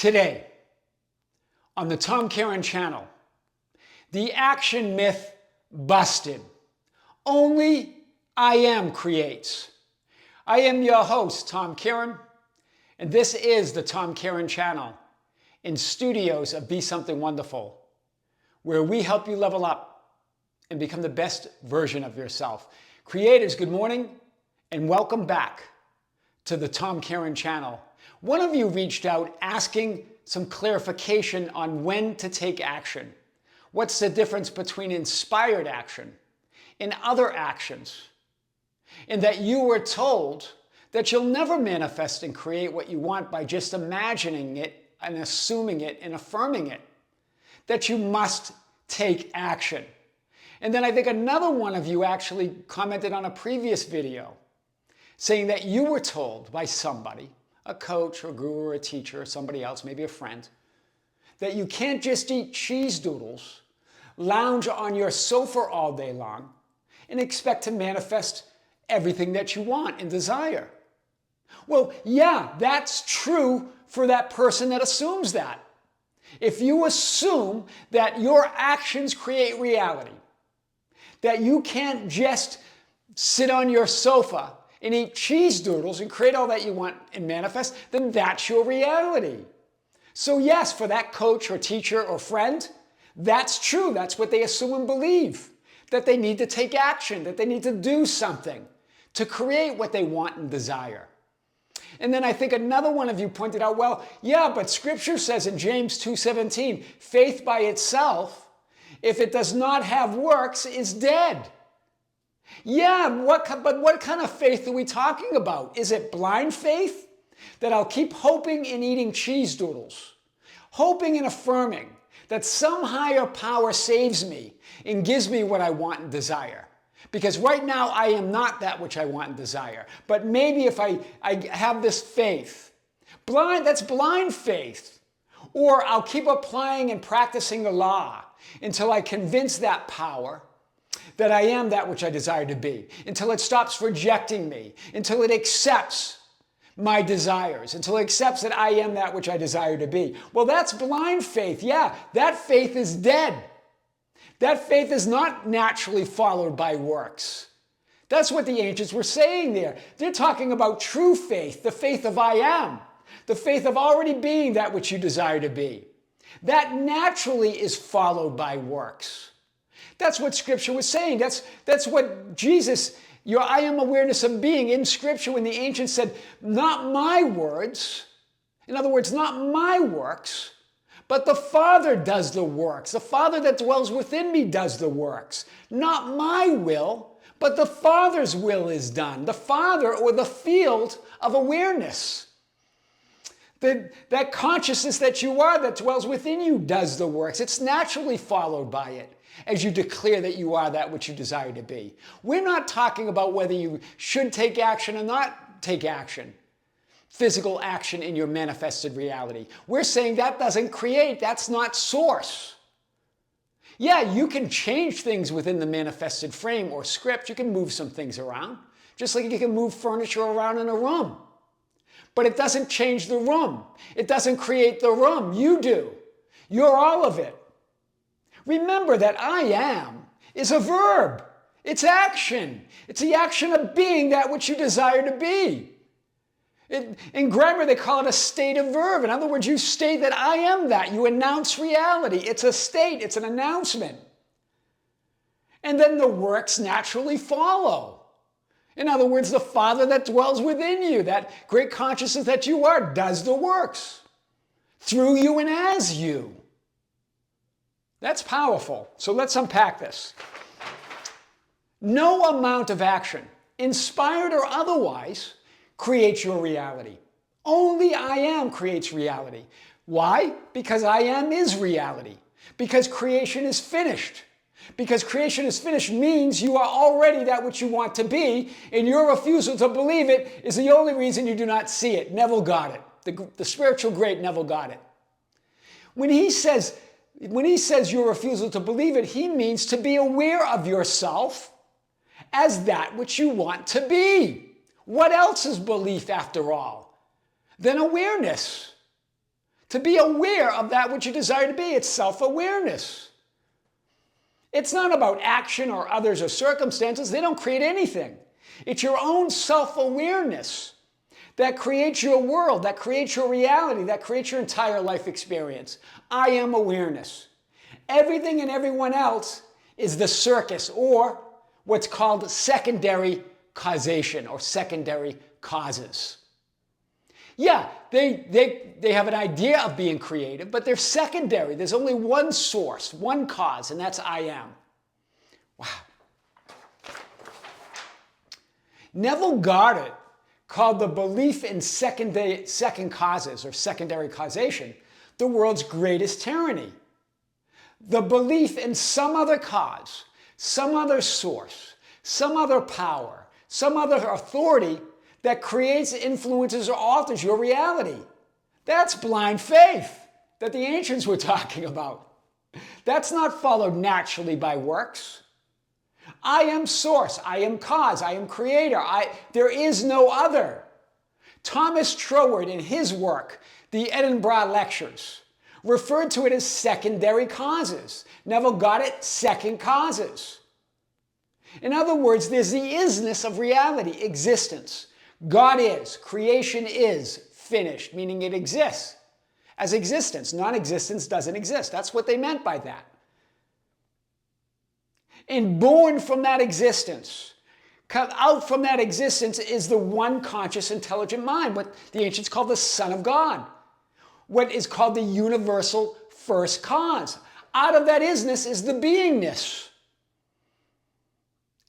Today, on the Tom Kearin Channel, the action myth busted. Only I Am creates. I am your host, Tom Kearin, and this is the Tom Kearin Channel in studios of Be Something Wonderful, where we help you level up and become the best version of yourself. Creators, good morning and welcome back to the Tom Kearin Channel. One of you reached out asking some clarification on when to take action. What's the difference between inspired action and other actions? And that you were told that you'll never manifest and create what you want by just imagining it and assuming it and affirming it. That you must take action. And then I think another one of you actually commented on a previous video saying that you were told by somebody, a coach or a guru or a teacher or somebody else, maybe a friend, that you can't just eat cheese doodles, lounge on your sofa all day long, and expect to manifest everything that you want and desire. Well, yeah, that's true for that person that assumes that. If you assume that your actions create reality, that you can't just sit on your sofa and eat cheese doodles and create all that you want and manifest, then that's your reality. So yes, for that coach or teacher or friend, that's true. That's what they assume and believe, that they need to take action, that they need to do something to create what they want and desire. And then I think another one of you pointed out, well, yeah, but Scripture says in James 2:17, faith by itself, if it does not have works, is dead. Yeah, but what kind of faith are we talking about? Is it blind faith? That I'll keep hoping and eating cheese doodles, hoping and affirming that some higher power saves me and gives me what I want and desire. Because right now I am not that which I want and desire. But maybe if I have this faith, that's blind faith. Or I'll keep applying and practicing the law until I convince that power that I am that which I desire to be, until it stops rejecting me, until it accepts my desires, until it accepts that I am that which I desire to be. Well, that's blind faith. Yeah, that faith is dead. That faith is not naturally followed by works. That's what the ancients were saying there. They're talking about true faith, the faith of I am, the faith of already being that which you desire to be. That naturally is followed by works. That's what Scripture was saying. That's what Jesus, your I am awareness of being in Scripture when the ancients said, not my words, in other words, not my works, but the Father does the works. The Father that dwells within me does the works. Not my will, but the Father's will is done. The Father, or the field of awareness. That consciousness that you are, that dwells within you, does the works. It's naturally followed by it as you declare that you are that which you desire to be. We're not talking about whether you should take action or not take action, physical action in your manifested reality. We're saying that doesn't create, that's not source. Yeah, you can change things within the manifested frame or script. You can move some things around, just like you can move furniture around in a room. But it doesn't change the room. It doesn't create the room. You do. You're all of it. Remember that I am is a verb. It's action. It's the action of being that which you desire to be. In grammar, they call it a stative verb. In other words, you state that I am that. You announce reality. It's a state. It's an announcement. And then the works naturally follow. In other words, the Father that dwells within you, that great consciousness that you are, does the works through you and as you. That's powerful. So let's unpack this. No amount of action, inspired or otherwise, creates your reality. Only I am creates reality. Why? Because I am is reality. Because creation is finished. Because creation is finished means you are already that which you want to be, and your refusal to believe it is the only reason you do not see it. Neville got it. The spiritual great Neville got it. When he says your refusal to believe it, he means to be aware of yourself as that which you want to be. What else is belief after all than awareness? To be aware of that which you desire to be. It's self-awareness. It's not about action or others or circumstances. They don't create anything. It's your own self-awareness that creates your world, that creates your reality, that creates your entire life experience. I am awareness. Everything and everyone else is the circus, or what's called secondary causation or secondary causes. Yeah, they have an idea of being creative, but they're secondary. There's only one source, one cause, and that's I am. Wow. Neville Goddard called the belief in second causes or secondary causation the world's greatest tyranny. The belief in some other cause, some other source, some other power, some other authority that creates, influences, or alters your reality. That's blind faith that the ancients were talking about. That's not followed naturally by works. I am source, I am cause, I am creator, there is no other. Thomas Troward, in his work, The Edinburgh Lectures, referred to it as secondary causes. Neville got it, second causes. In other words, there's the isness of reality, existence. God is, creation is, finished, meaning it exists as existence. Non-existence doesn't exist. That's what they meant by that. And born from that existence, cut out from that existence is the one conscious, intelligent mind, what the ancients called the Son of God, what is called the universal first cause. Out of that isness is the beingness.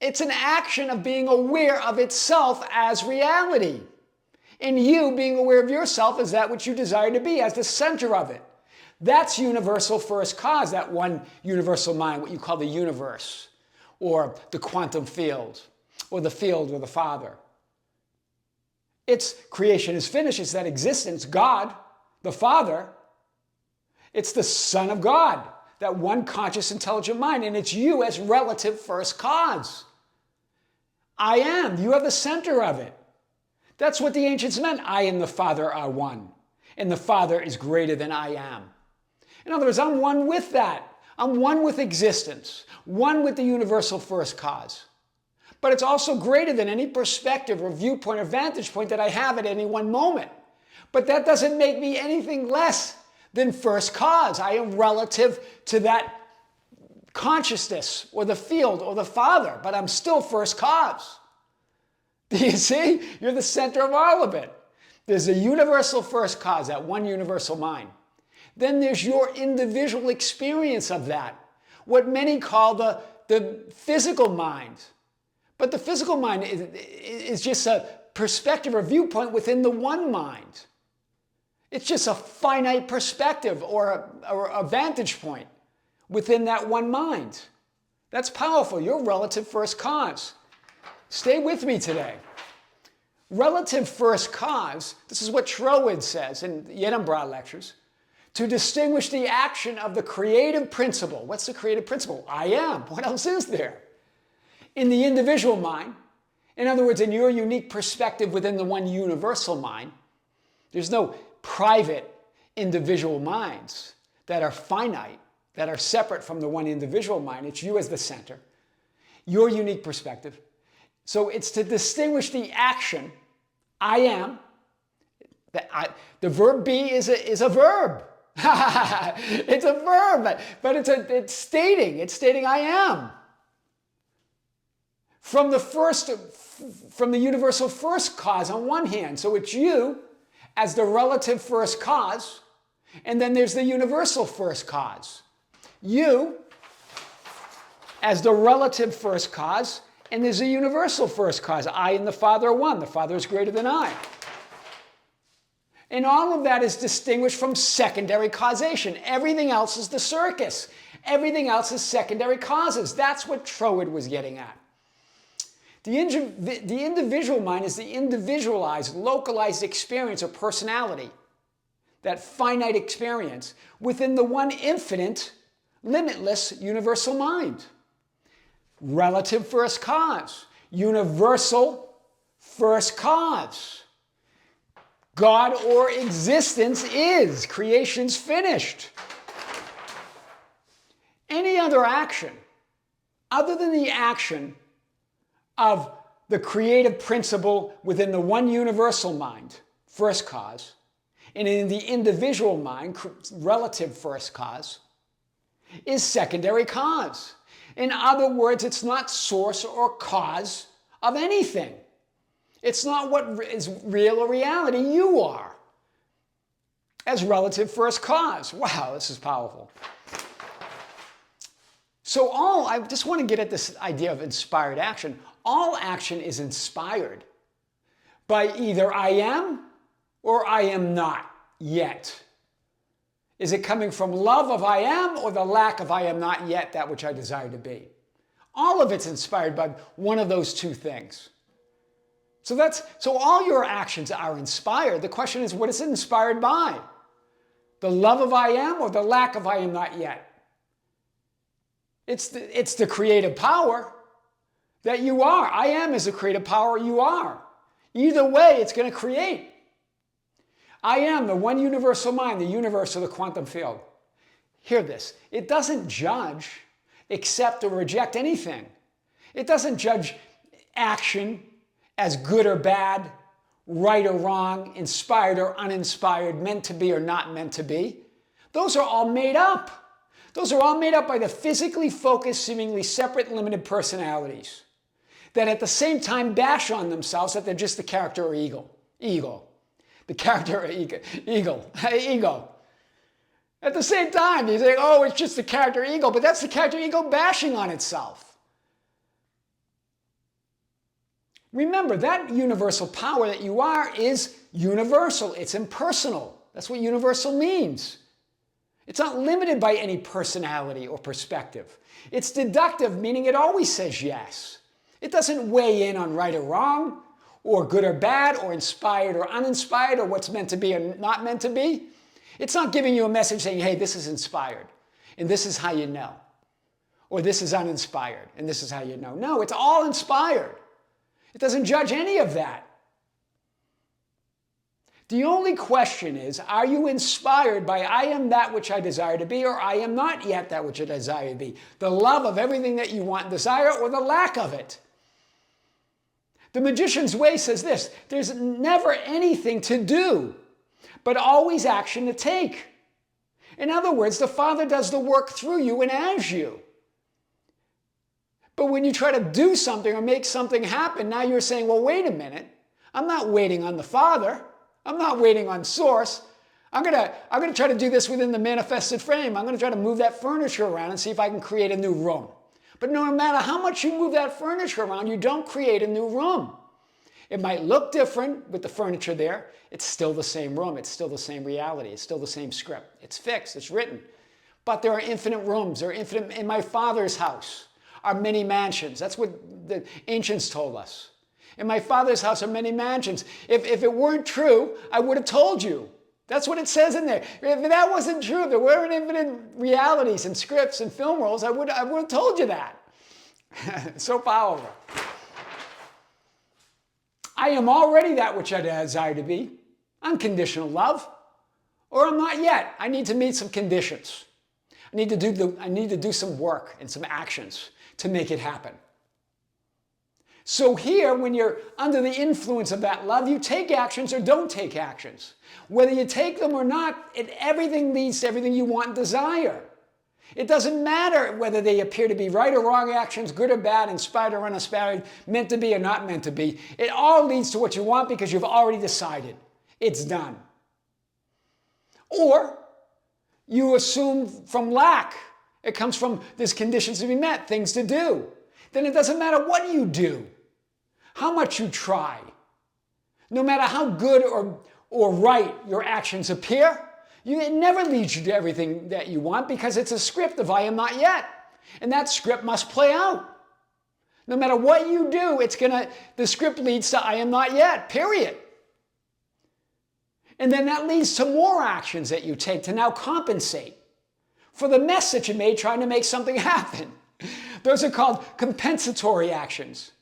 It's an action of being aware of itself as reality. And you being aware of yourself as that which you desire to be, as the center of it. That's universal first cause, that one universal mind, what you call the universe, or the quantum field, or the Father. Its creation is finished. It's that existence, God, the Father. It's the Son of God, that one conscious, intelligent mind, and it's you as relative first cause. I am. You are the center of it. That's what the ancients meant. I and the Father are one. And the Father is greater than I am. In other words, I'm one with that. I'm one with existence. One with the universal first cause. But it's also greater than any perspective or viewpoint or vantage point that I have at any one moment. But that doesn't make me anything less than first cause. I am relative to that consciousness or the field or the Father, but I'm still first cause. Do you see? You're the center of all of it. There's a universal first cause, that one universal mind. Then there's your individual experience of that, what many call the physical mind. But the physical mind is just a perspective or viewpoint within the one mind. It's just a finite perspective or a vantage point within that one mind. That's powerful. You're relative first cause. Stay with me today. Relative first cause, this is what Troward says in the Edinburgh Lectures, to distinguish the action of the creative principle. What's the creative principle? I am. What else is there? In the individual mind, in other words, in your unique perspective within the one universal mind, there's no private individual minds that are finite, that are separate from the one individual mind. It's you as the center, your unique perspective. So it's to distinguish the action, I am. The verb be is a verb. It's a verb, but it's stating I am. From the universal first cause on one hand. So it's you as the relative first cause, and then there's the universal first cause. You as the relative first cause, and there's a universal first cause. I and the Father are one. The Father is greater than I. And all of that is distinguished from secondary causation. Everything else is the circus. Everything else is secondary causes. That's what Troward was getting at. The individual mind is the individualized, localized experience or personality, that finite experience within the one infinite, limitless, universal mind. Relative first cause, universal first cause. God or existence is. Creation's finished. Any other action, other than the action of the creative principle within the one universal mind, first cause, and in the individual mind, relative first cause, is secondary cause. In other words, it's not source or cause of anything. It's not what is real or reality. You are as relative first cause. Wow, this is powerful. So I just want to get at this idea of inspired action. All action is inspired by either I am or I am not yet. Is it coming from love of I am or the lack of I am not yet, that which I desire to be? All of it's inspired by one of those two things. So all your actions are inspired. The question is, what is it inspired by? The love of I am or the lack of I am not yet? It's the creative power that you are. I am is a creative power, you are. Either way, it's going to create. I am the one universal mind, the universe of the quantum field. Hear this. It doesn't judge, accept, or reject anything. It doesn't judge action as good or bad, right or wrong, inspired or uninspired, meant to be or not meant to be. Those are all made up. Those are all made up by the physically focused, seemingly separate, limited personalities that at the same time bash on themselves that they're just the character or ego. The character or ego. At the same time, you think, oh, it's just the character ego, but that's the character ego bashing on itself. Remember, that universal power that you are is universal. It's impersonal. That's what universal means. It's not limited by any personality or perspective. It's deductive, meaning it always says yes. It doesn't weigh in on right or wrong, or good or bad, or inspired or uninspired, or what's meant to be or not meant to be. It's not giving you a message saying, hey, this is inspired, and this is how you know. Or this is uninspired, and this is how you know. No, it's all inspired. It doesn't judge any of that. The only question is, are you inspired by I am that which I desire to be, or I am not yet that which I desire to be? The love of everything that you want and desire, or the lack of it? The Magician's Way says this: there's never anything to do, but always action to take. In other words, the Father does the work through you and as you. But when you try to do something or make something happen, now you're saying, well, wait a minute. I'm not waiting on the Father. I'm not waiting on Source. I'm gonna try to do this within the manifested frame. I'm gonna try to move that furniture around and see if I can create a new room. But no matter how much you move that furniture around, you don't create a new room. It might look different with the furniture there. It's still the same room. It's still the same reality. It's still the same script. It's fixed. It's written. But there are infinite rooms. There are infinite. In my Father's house are many mansions. That's what the ancients told us. In my Father's house are many mansions. If it weren't true, I would have told you. That's what it says in there. If that wasn't true, if there weren't infinite realities and scripts and film rolls, I would have told you that. So powerful. I am already that which I desire to be. Unconditional love. Or I'm not yet. I need to meet some conditions. I need to do some work and some actions to make it happen. So here, when you're under the influence of that love, you take actions or don't take actions. Whether you take them or not, everything leads to everything you want and desire. It doesn't matter whether they appear to be right or wrong actions, good or bad, inspired or uninspired, meant to be or not meant to be. It all leads to what you want because you've already decided. It's done. Or you assume from lack. It comes from there's conditions to be met, things to do. Then it doesn't matter what you do, how much you try. No matter how good or right your actions appear, it never leads you to everything that you want because it's a script of I am not yet. And that script must play out. No matter what you do, the script leads to I am not yet, period. And then that leads to more actions that you take to now compensate for the mess that you made trying to make something happen. Those are called compensatory actions.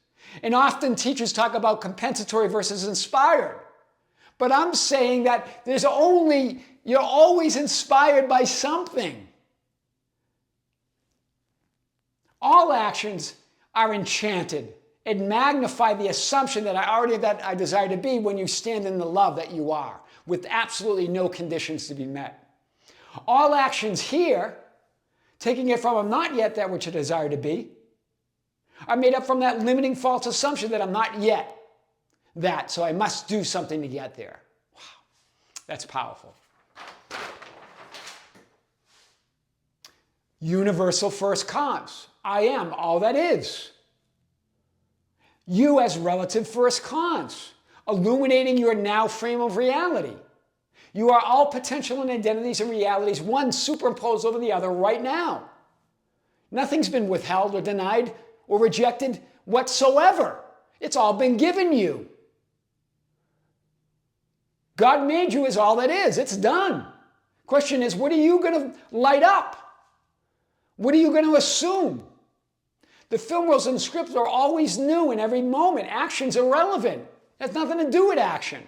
And often teachers talk about compensatory versus inspired. But I'm saying that you're always inspired by something. All actions are enchanted and magnify the assumption that I desire to be when you stand in the love that you are, with absolutely no conditions to be met. All actions here, taking it from I'm not yet that which I desire to be, are made up from that limiting false assumption that I'm not yet that, so I must do something to get there. Wow, that's powerful. Universal first cause. I am all that is. You as relative first cause, illuminating your now frame of reality. You are all potential and identities and realities, one superimposed over the other right now. Nothing's been withheld or denied or rejected whatsoever. It's all been given you. God made you as all that is. It's done. Question is, what are you going to light up? What are you going to assume? The film rules and scripts are always new in every moment. Action's irrelevant. It has nothing to do with action.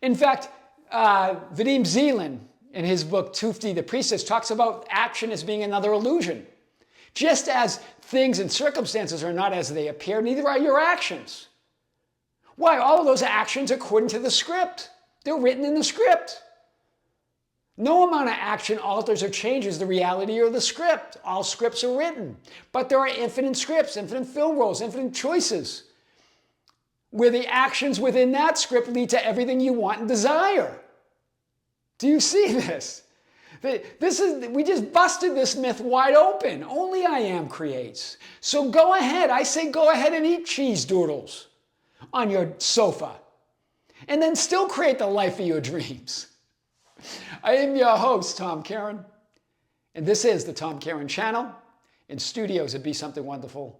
In fact, Vadim Zeland, in his book Tufti the Priestess, talks about action as being another illusion. Just as things and circumstances are not as they appear, neither are your actions. Why? All of those actions according to the script. They're written in the script. No amount of action alters or changes the reality or the script. All scripts are written. But there are infinite scripts, infinite film rolls, infinite choices, where the actions within that script lead to everything you want and desire. Do you see this? We just busted this myth wide open. Only I am creates. So go ahead. I say go ahead and eat cheese doodles on your sofa. And then still create the life of your dreams. I am your host, Tom Kearin, and this is the Tom Kearin Channel in studios at Be Something Wonderful,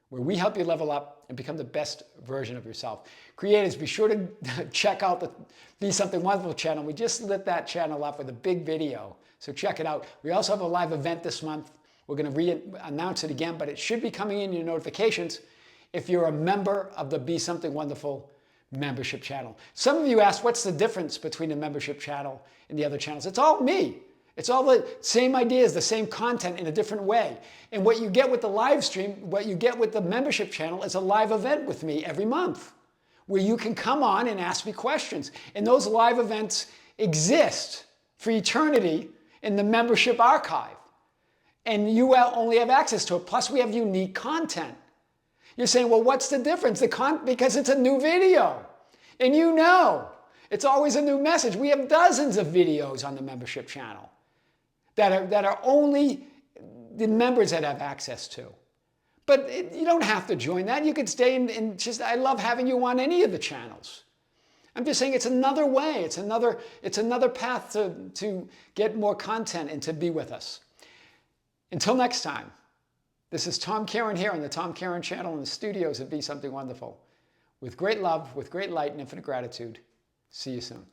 where we help you level up and become the best version of yourself. Creators, be sure to check out the Be Something Wonderful channel. We just lit that channel up with a big video, so check it out. We also have a live event this month. We're going to re-announce it again, but it should be coming in your notifications if you're a member of the Be Something Wonderful membership channel. Some of you asked, what's the difference between the membership channel and the other channels? It's all me. It's all the same ideas, the same content in a different way. And what you get with the live stream, what you get with the membership channel is a live event with me every month where you can come on and ask me questions. And those live events exist for eternity in the membership archive. And you will only have access to it. Plus we have unique content. You're saying, well, what's the difference? Because it's a new video. And you know, it's always a new message. We have dozens of videos on the membership channel that are only the members that have access to. But you don't have to join that. You could stay and just, I love having you on any of the channels. I'm just saying it's another way. It's another path to get more content and to be with us. Until next time. This is Tom Kearin here on the Tom Kearin Channel in the studios of Be Something Wonderful. With great love, with great light and infinite gratitude. See you soon.